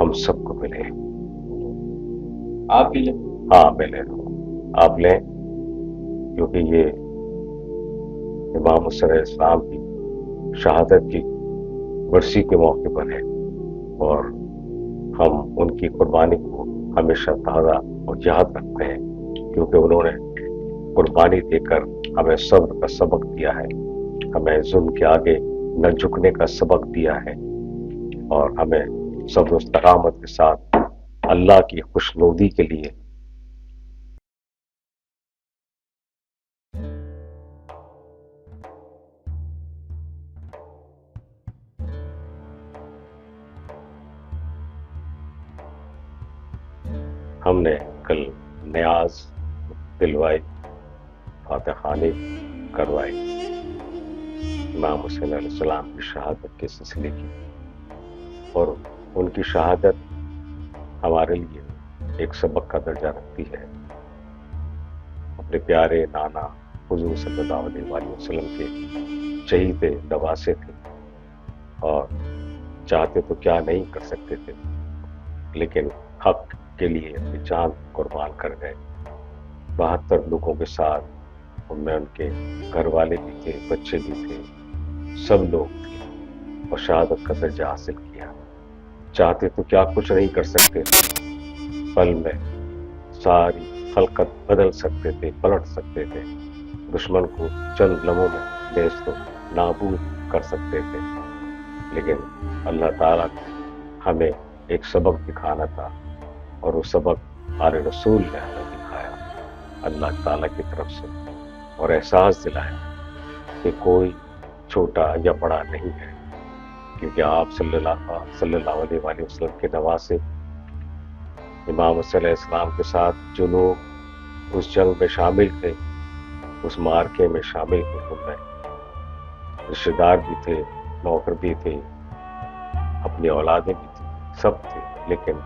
ہم سب کو ملے. آپ بھی لیں. ہاں میں لے رہا ہوں, آپ لیں, کیونکہ یہ امام حسین علیہ السلام کی شہادت کی برسی کے موقع پر ہے, اور ہم ان کی قربانی کو ہمیشہ تازہ اور یاد رکھتے ہیں, کیونکہ انہوں نے قربانی دے کر ہمیں صبر کا سبق دیا ہے, ہمیں ظلم کے آگے نہ جھکنے کا سبق دیا ہے, اور ہمیں صبر و استقامت کے ساتھ اللہ کی خوشنودی کے لیے ہم نے کل نیاز دلوائی, فاتح خانی کروائی امام حسین علیہ السلام کی شہادت کے سلسلے کی, اور ان کی شہادت ہمارے لیے ایک سبق کا درجہ رکھتی ہے. اپنے پیارے نانا حضور صلی اللہ علیہ وآلہ وسلم کے چہیتے نواسے تھے, اور چاہتے تو کیا نہیں کر سکتے تھے, لیکن حق کے لیے اپنی جان قربان کر گئے. 72 لوگوں کے ساتھ, ان میں ان کے گھر والے بھی تھے, بچے بھی تھے, سب لوگ تھے, اور شہادت کا درجہ حاصل کیا. چاہتے تو کیا کچھ نہیں کر سکتے تھے, پل میں ساری خلقت بدل سکتے تھے, پلٹ سکتے تھے, دشمن کو چند لمحوں میں نیست و نابود کر سکتے تھے, لیکن اللہ تعالیٰ کو ہمیں ایک سبق دکھانا تھا, اور وہ سبق آل رسول نے ہمیں دکھایا اللہ تعالیٰ کی طرف سے, اور احساس دلایا کہ کوئی چھوٹا یا بڑا نہیں ہے, کیونکہ آپ صلی اللہ علیہ وآلہ وسلم کے نواسے امام حسین علیہ السلام کے ساتھ جو لوگ اس جنگ میں شامل تھے, اس معرکے میں شامل تھے, ان میں رشتے دار بھی تھے, نوکر بھی تھے, اپنی اولادیں بھی تھیں, سب تھے, لیکن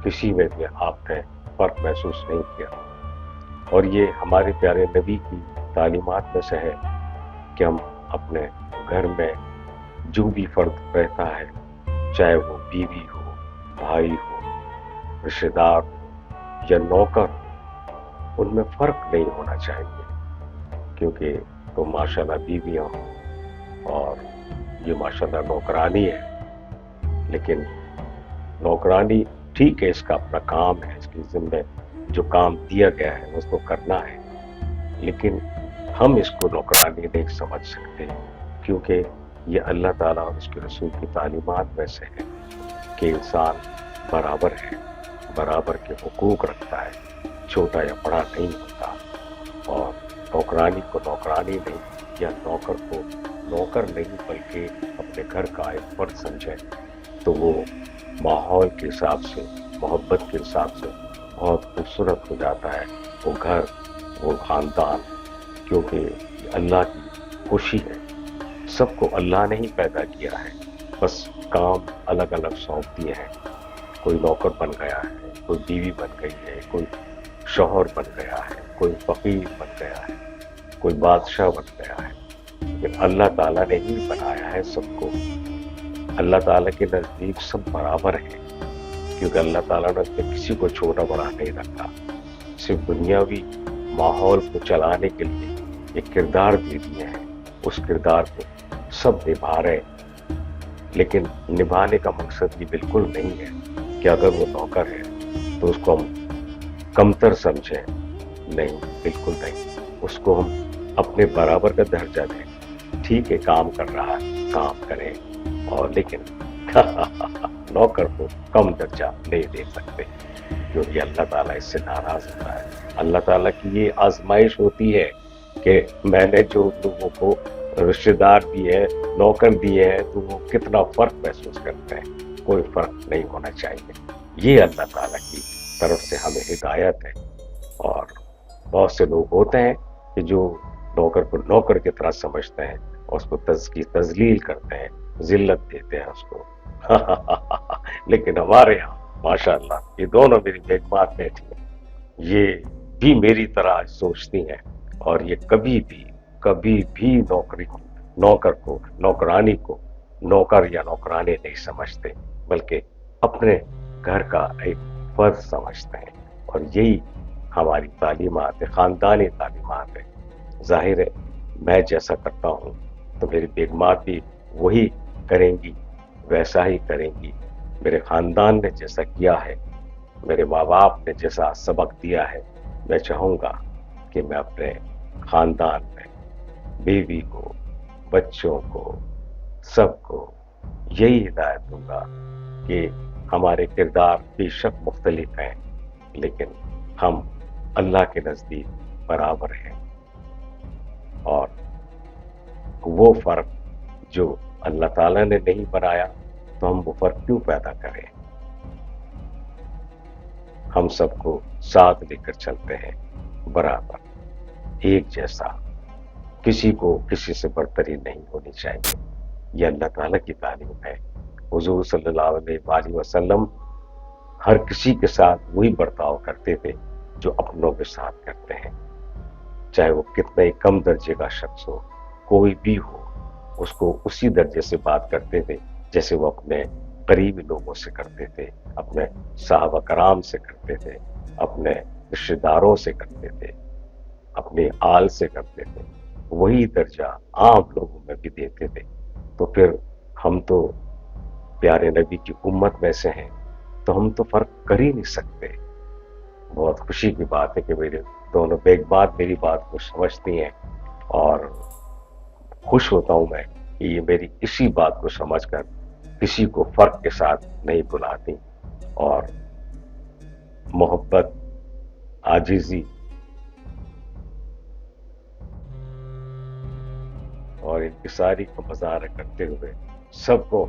کسی میں بھی آپ نے فرق محسوس نہیں کیا. اور یہ ہمارے پیارے نبی کی تعلیمات میں سے ہے کہ ہم اپنے گھر میں جو بھی فرد رہتا ہے, چاہے وہ بیوی ہو, بھائی ہو, رشتے دار ہو یا نوکر ہو, ان میں فرق نہیں ہونا چاہیے, کیونکہ تو ماشاءاللہ بیویاں ہوں اور یہ ماشاءاللہ نوکرانی ہے. لیکن نوکرانی ٹھیک ہے, اس کا اپنا کام ہے, اس کی ذمہ جو کام دیا گیا ہے اس کو کرنا ہے, لیکن ہم اس کو نوکرانی نہیں سمجھ سکتے, کیونکہ یہ اللہ تعالیٰ اور اس کے رسول کی تعلیمات میں سے ہے کہ انسان برابر ہے, برابر کے حقوق رکھتا ہے, چھوٹا یا بڑا نہیں ہوتا, اور نوکرانی کو نوکرانی نہیں, یا نوکر کو نوکر نہیں بلکہ اپنے گھر کا ایک فرد سمجھے, تو وہ ماحول کے حساب سے, محبت کے حساب سے بہت خوبصورت ہو جاتا ہے وہ گھر, وہ خاندان, کیونکہ اللہ کی خوشی ہے. سب کو اللہ نے ہی پیدا کیا ہے, بس کام الگ الگ سونپ دیے ہیں. کوئی نوکر بن گیا ہے, کوئی بیوی بن گئی ہے, کوئی شوہر بن گیا ہے, کوئی فقیر بن گیا ہے, کوئی بادشاہ بن گیا ہے, لیکن اللہ تعالیٰ نے ہی بنایا ہے سب کو. اللہ تعالیٰ کے نزدیک سب برابر ہیں, کیونکہ اللہ تعالیٰ نے کسی کو چھوٹا بڑا نہیں رکھا. صرف دنیاوی ماحول کو چلانے کے لیے ایک کردار دے دیے ہیں, اس کردار کو سب نبھا رہے, لیکن نبھانے کا مقصد یہ بالکل نہیں ہے کہ اگر وہ نوکر ہے تو اس کو ہم کمتر سمجھیں, نہیں, بالکل نہیں. اس کو ہم اپنے برابر کا درجہ دیں. ٹھیک ہے, کام کر رہا ہے, کام کرے, اور لیکن نوکر کو کم درجہ نہیں دے سکتے, کیونکہ اللہ تعالیٰ اس سے ناراض ہوتا ہے. اللہ تعالیٰ کی یہ آزمائش ہوتی ہے کہ میں نے جو لوگوں کو رشتے دار دیے ہیں, نوکر دیے ہیں, تو وہ کتنا فرق محسوس کرتے ہیں. کوئی فرق نہیں ہونا چاہیے. یہ اللہ تعالیٰ کی طرف سے ہمیں ہدایت ہے. اور بہت سے لوگ ہوتے ہیں کہ جو نوکر کو نوکر کی طرح سمجھتے ہیں اور اس کو تذلیل کرتے ہیں, ذلت دیتے ہیں اس کو. لیکن ہمارے یہاں ماشاءاللہ یہ دونوں میری بیگمان بیٹھی ہیں, یہ بھی میری طرح سوچتی ہیں, اور یہ کبھی بھی نوکر کو, نوکرانی کو نوکر یا نوکرانی نہیں سمجھتے, بلکہ اپنے گھر کا ایک فرض سمجھتے ہیں، اور یہی ہماری تعلیمات ہے، خاندانی تعلیمات ہے۔ ظاہر ہے میں جیسا کرتا ہوں تو میری بیگمات بھی وہی کریں گی، ویسا ہی کریں گی۔ میرے خاندان نے جیسا کیا ہے، میرے ماں باپ نے جیسا سبق دیا ہے، میں چاہوں گا کہ میں اپنے خاندان میں بیوی کو، بچوں کو، سب کو یہی ہدایت دوں گا کہ ہمارے کردار بے شک مختلف ہیں، لیکن ہم اللہ کے نزدیک برابر ہیں، اور وہ فرق جو اللہ تعالیٰ نے نہیں بنایا تو ہم وہ فرق کیوں پیدا کریں؟ ہم سب کو ساتھ لے کر چلتے ہیں، برابر ایک جیسا، کسی کو کسی سے برتری نہیں ہونی چاہیے۔ یہ اللہ تعالیٰ کی تعلیم ہے۔ حضور صلی اللہ علیہ وآلہ وسلم ہر کسی کے ساتھ وہی برتاؤ کرتے تھے جو اپنوں کے ساتھ کرتے ہیں، چاہے وہ کتنے کم درجے کا شخص ہو، کوئی بھی ہو، اس کو اسی درجے سے بات کرتے تھے جیسے وہ اپنے قریبی لوگوں سے کرتے تھے، اپنے صحابہ کرام سے کرتے تھے، اپنے رشتہ داروں سے کرتے تھے، اپنے آل سے کرتے تھے، وہی درجہ عام لوگوں میں بھی دیتے تھے۔ تو پھر ہم تو پیارے نبی کی امت میں سے ہیں، تو ہم تو فرق کر ہی نہیں سکتے۔ بہت خوشی کی بات ہے کہ میرے دونوں بیگمات میری بات کو سمجھتی ہیں، اور خوش ہوتا ہوں میں کہ یہ میری اسی بات کو سمجھ کر کسی کو فرق کے ساتھ نہیں بلاتی، اور محبت، عاجزی اور انکساری کو مظاہرہ کرتے ہوئے سب کو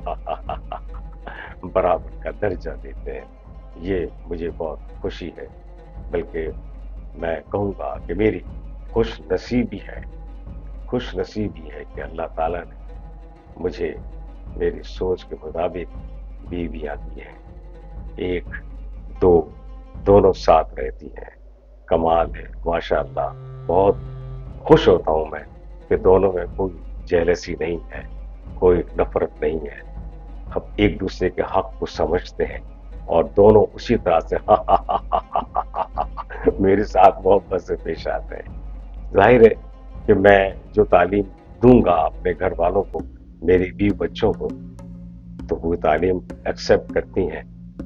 برابر کا درجہ دیتے ہیں۔ یہ مجھے بہت خوشی ہے، بلکہ میں کہوں گا کہ میری خوش نصیبی ہے کہ اللہ تعالیٰ نے مجھے میری سوچ کے مطابق بیویاں دی ہیں، ایک دو دونوں ساتھ رہتی ہیں، کمال ہے ماشاءاللہ۔ بہت خوش ہوتا ہوں میں کہ دونوں میں کوئی جیلسی نہیں ہے، کوئی نفرت نہیں ہے، ہم ایک دوسرے کے حق کو سمجھتے ہیں، اور دونوں اسی طرح سے میرے ساتھ محبت سے پیش آتے ہیں۔ ظاہر ہے کہ میں جو تعلیم دوں گا اپنے گھر والوں کو، میری بیوی بچوں کو، تو وہ تعلیم ایکسیپٹ کرتی ہیں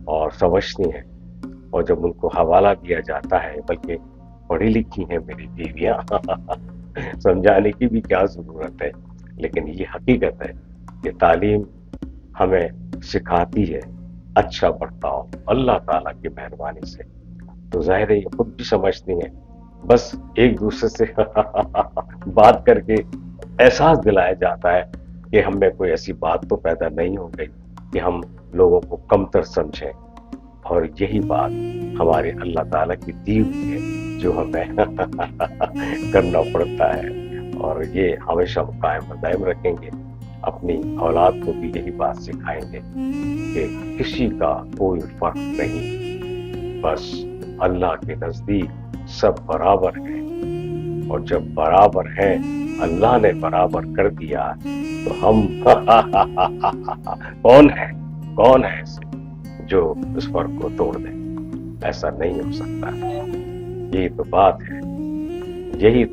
اور سمجھتی ہیں، اور جب ان کو حوالہ دیا جاتا ہے، بلکہ پڑھی لکھی ہیں میری بیویاں سمجھانے کی بھی کیا ضرورت ہے، لیکن یہ حقیقت ہے کہ تعلیم ہمیں سکھاتی ہے اچھا برتاؤ اللہ تعالیٰ کی مہربانی سے۔ تو ظاہر ہے یہ خود بھی سمجھتی ہیں، بس ایک دوسرے سے بات کر کے احساس دلایا جاتا ہے کہ ہم میں کوئی ایسی بات تو پیدا نہیں ہو گئی کہ ہم لوگوں کو کمتر سمجھیں، اور یہی بات ہمارے اللہ تعالیٰ کی دی ہوئی ہے جو ہمیں کرنا پڑتا ہے، اور یہ ہمیشہ قائم و دائم رکھیں گے۔ اپنی اولاد کو بھی یہی بات سکھائیں گے کہ کسی کا کوئی فرق نہیں، بس اللہ کے نزدیک سب برابر ہیں، اور جب برابر ہیں، اللہ نے برابر کر دیا تو ہم کون ہے ایسے جو اس فرق کو توڑ دے؟ ایسا نہیں ہو سکتا۔ یہی تو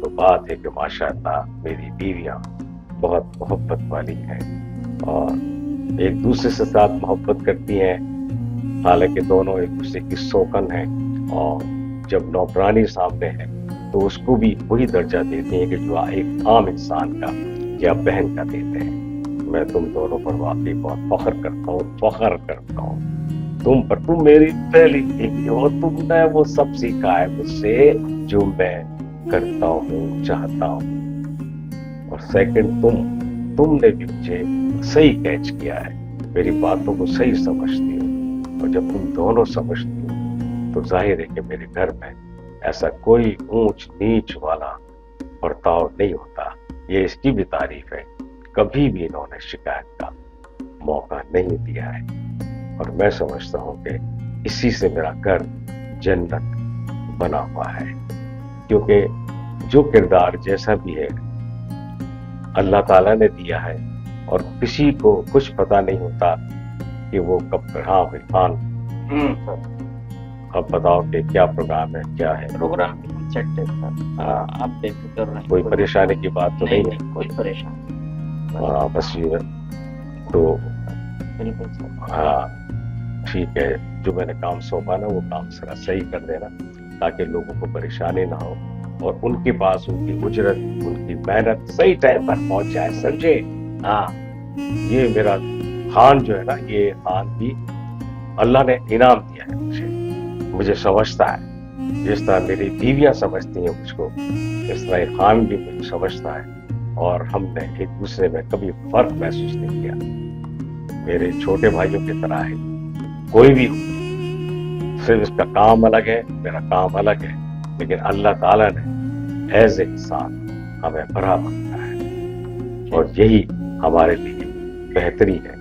بات ہے کہ ماشاءاللہ میری بیویاں بہت محبت والی ہیں، اور ایک دوسرے سے ساتھ محبت کرتی ہیں، حالانکہ دونوں ایک دوسرے کی سوکن ہیں، اور جب نوکرانی سامنے ہے تو اس کو بھی وہی درجہ دیتی ہیں کہ جو ایک عام انسان کا یا بہن کا دیتے ہیں۔ میں تم دونوں پر واقعی بہت فخر کرتا ہوں تم میری پہلی بیوی ہو، تم نے وہ سب سیکھا ہے مجھ سے جو میں کرتا ہوں، چاہتا ہوں، اور سیکنڈ تم نے بھی مجھے صحیح کیچ کیا ہے، میری باتوں کو صحیح سمجھتی ہو، اور جب تم دونوں سمجھتی ہو تو ظاہر ہے کہ میرے گھر میں ایسا کوئی اونچ نیچ والا برتاؤ نہیں ہوتا۔ یہ اس کی بھی تعریف ہے، کبھی بھی انہوں نے شکایت کا موقع نہیں دیا ہے، اور میں سمجھتا ہوں کہ اسی سے میرا گھر جنت بنا ہوا ہے، کیونکہ جو کردار جیسا بھی ہے اللہ تعالیٰ نے دیا ہے، اور کسی کو کچھ پتا نہیں ہوتا کہ وہ کب عرفان اب بتاؤ کہ کیا پروگرام ہے، کیا ہے؟ پروگرام سیٹ ہے سر، آپ بے فکر رہیں، کوئی پریشانی کی بات تو نہیں ہے؟ کوئی پریشانی؟ ہاں بس یہ تو بالکل سر، ہاں ٹھیک ہے، جو میں نے کام سونپا نا وہ کام ذرا صحیح کر دینا تاکہ لوگوں کو پریشانی نہ ہو اور ان کے پاس ان کی اجرت، ان کی محنت صحیح ٹائم پر پہنچ جائے، سمجھے؟ ہاں یہ میرا خان جو ہے نا، یہ خان بھی اللہ نے انعام دیا ہے مجھے سمجھتا ہے، جس طرح میری بیویاں سمجھتی ہیں مجھ کو، اس طرح یہ خان بھی مجھے سمجھتا ہے، اور ہم نے ایک دوسرے میں کبھی فرق محسوس نہیں کیا، میرے چھوٹے بھائیوں کی طرح ہے کوئی بھی ہو، صرف اس کا کام الگ ہے، میرا کام الگ ہے، لیکن اللہ تعالیٰ نے ایز اے انسان ہمیں برابر بنایا ہے، اور یہی ہمارے لیے بہتری ہے،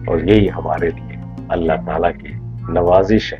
اور یہی ہمارے لیے اللہ تعالیٰ کی نوازش ہے